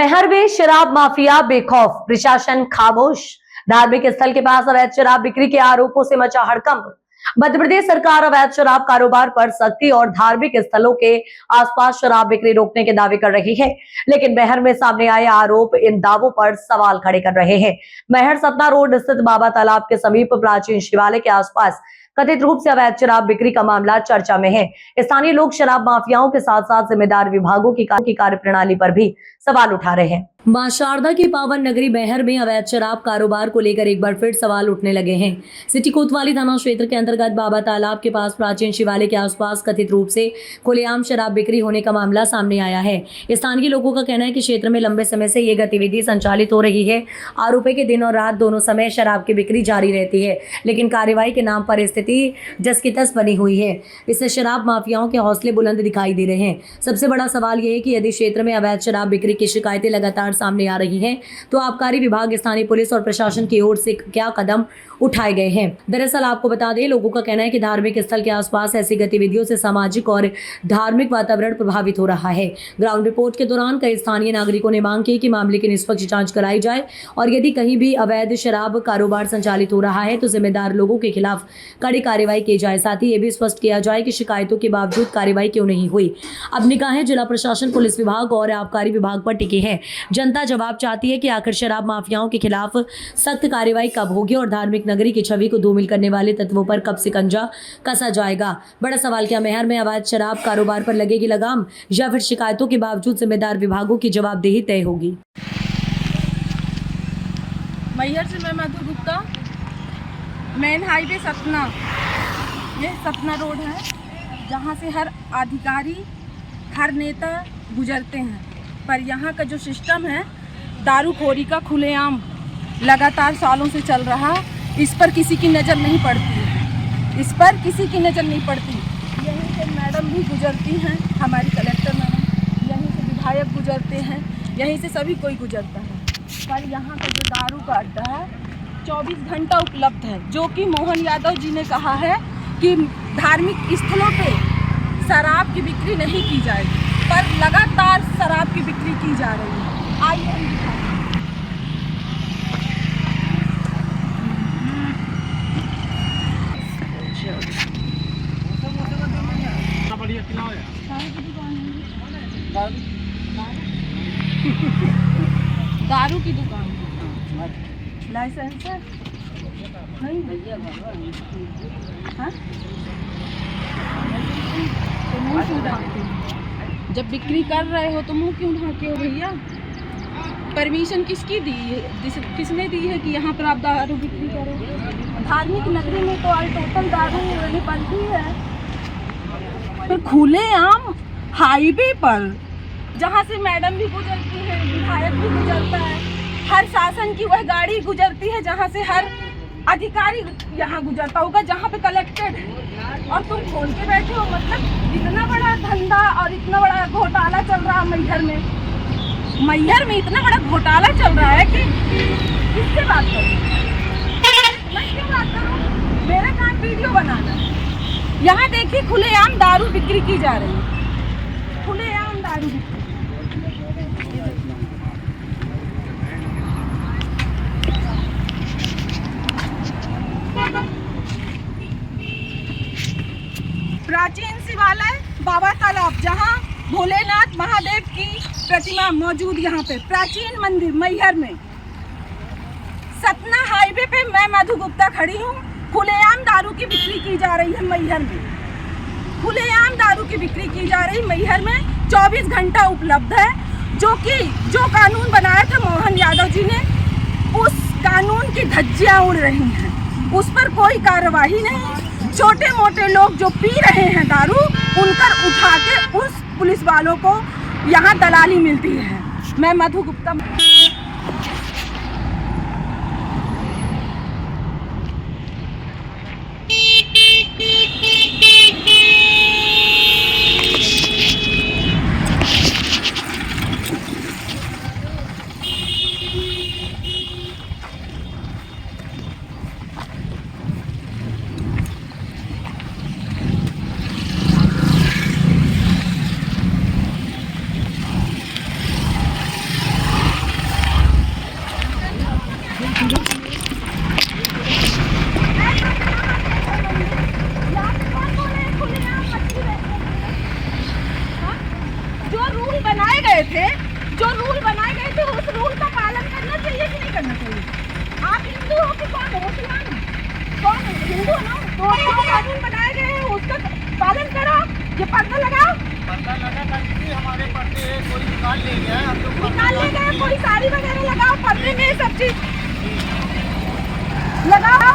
शहर में शराब माफिया बेखौफ, प्रशासन खामोश। धार्मिक स्थल के पास अवैध शराब बिक्री के आरोपों से मचा हड़कंप। मध्य प्रदेश सरकार अवैध शराब कारोबार पर सख्ती और धार्मिक स्थलों के आसपास शराब बिक्री रोकने के दावे कर रही है, लेकिन मैहर में सामने आए आरोप इन दावों पर सवाल खड़े कर रहे हैं। मैहर सतना रोड स्थित बाबा तालाब के समीप प्राचीन शिवालय के आसपास कथित रूप से अवैध शराब बिक्री का मामला चर्चा में है। स्थानीय लोग शराब माफियाओं के साथ साथ जिम्मेदार विभागों की कार्यप्रणाली पर भी सवाल उठा रहे हैं। मां शारदा की पावन नगरी मैहर में अवैध शराब कारोबार को लेकर एक बार फिर सवाल उठने लगे हैं। सिटी कोतवाली थाना क्षेत्र के अंतर्गत बाबा तालाब के पास प्राचीन शिवालय के आसपास कथित रूप से खुलेआम शराब बिक्री होने का मामला सामने आया है। स्थानीय लोगों का कहना है कि क्षेत्र में लंबे समय से ये गतिविधि संचालित हो रही है। आरोपी के दिन और रात दोनों समय शराब की बिक्री जारी रहती है, लेकिन कार्रवाई के नाम पर स्थिति जस की तस बनी हुई है। इससे शराब माफियाओं के हौसले बुलंद दिखाई दे रहे हैं। सबसे बड़ा सवाल यह है कि यदि क्षेत्र में अवैध शराब बिक्री की शिकायतें लगातार सामने आ रही हैं, तो आबकारी विभाग, स्थानीय पुलिस और प्रशासन की ओर से क्या कदम उठाए गए हैं। दरअसल आपको बता दें, लोगों का कहना है कि धार्मिक स्थल के आसपास ऐसी गतिविधियों से सामाजिक और धार्मिक वातावरण प्रभावित हो रहा है। ग्राउंड रिपोर्ट के दौरान कई स्थानीय नागरिकों ने मांग की कि मामले की निष्पक्ष जांच कराई जाए और यदि कहीं भी अवैध शराब कारोबार संचालित हो रहा है तो जिम्मेदार लोगों के खिलाफ कड़ी कार्रवाई की जाए। साथ ही ये भी स्पष्ट किया जाए कि शिकायतों के बावजूद कार्रवाई क्यों नहीं हुई। अब निगाहें जिला प्रशासन, पुलिस विभाग और आबकारी विभाग पर टिकी है। जनता जवाब चाहती है कि आखिर शराब माफियाओं के खिलाफ सख्त कार्रवाई कब होगी और धार्मिक नगरी की छवि को धूमिल करने वाले तत्वों पर कब शिकंजा कसा जाएगा। बड़ा सवाल, क्या मैहर में अवैध शराब कारोबार पर लगेगी लगाम या फिर शिकायतों के बावजूद जिम्मेदार विभागों की जवाबदेही तय होगी। मैहर से मैं मधु गुप्ता, मेन हाईवे सतना, ये सतना रोड है जहाँ से हर अधिकारी, हर नेता गुजरते हैं। पर यहाँ का जो सिस्टम है दारूखोरी का खुलेआम लगातार सालों से चल रहा, इस पर किसी की नज़र नहीं पड़ती, इस पर किसी की नज़र नहीं पड़ती। यहीं से मैडम भी गुजरती हैं, हमारी कलेक्टर मैडम, यहीं से विधायक गुजरते हैं, यहीं से सभी कोई गुजरता है। पर यहाँ का जो दारू का अड्डा है 24 घंटा उपलब्ध है, जो कि मोहन यादव जी ने कहा है कि धार्मिक स्थलों पे शराब की बिक्री नहीं की जाएगी, पर लगातार शराब की बिक्री की जा रही है। आइए हम दिखाएं। दारू की दुकान, लाइसेंस है नहीं भैया, हाँ? तो मुँह क्यों ढांकते हो? जब बिक्री कर रहे हो तो मुँह क्यों ढांके हो भैया? परमिशन किसकी दी है, किसने दी है कि यहाँ पर आप दारू बिक्री करो? धार्मिक नगरी में तो ऑल टोटल दारू बनती है, पर खुलेआम हाईवे पर जहाँ से मैडम भी गुजरती है, विधायक भी गुजरता है, हर शासन की वह गाड़ी गुजरती है, जहाँ से हर अधिकारी यहाँ गुजरता होगा, जहाँ पे कलेक्टेड है, और तुम खोल के बैठे हो। मतलब इतना बड़ा धंधा और इतना बड़ा घोटाला चल रहा है मैहर में। मैहर में इतना बड़ा घोटाला चल रहा है कि किससे बात करूं? मैं क्यों बात करूं? मेरा काम वीडियो बनाना है। यहाँ देखिए खुलेआम दारू बिक्री की जा रही है, खुलेआम दारू बिक्री। प्राचीन शिवालय बाबा तालाब, जहाँ भोलेनाथ महादेव की प्रतिमा मौजूद, यहाँ पे प्राचीन मंदिर मैहर में। सतना हाईवे पे मैं मधु गुप्ता खड़ी हूँ। खुलेआम दारू की बिक्री की जा रही है मैहर में, खुलेआम दारू की बिक्री की जा रही मैहर में। 24 घंटा उपलब्ध है, जो कानून बनाया था मोहन यादव जी ने, उस कानून की धज्जियाँ उड़ रही हैं, उस पर कोई कार्यवाही नहीं। छोटे मोटे लोग जो पी रहे हैं दारू, उनकर उठा के उस पुलिस वालों को यहाँ दलाली मिलती है। मैं मधु गुप्ता। मुसलमान कौन है? हिंदू ना, तो जो कानून बनाए गए हैं उसका पालन करो। ये पर्दा लगाओ, पर्दा लगा करके हमारे पर्दे कोई निकाल ले गया है, हम लोग निकाल ले गए, कोई साड़ी वगैरह लगाओ, पर्दे में सब चीज लगाओ।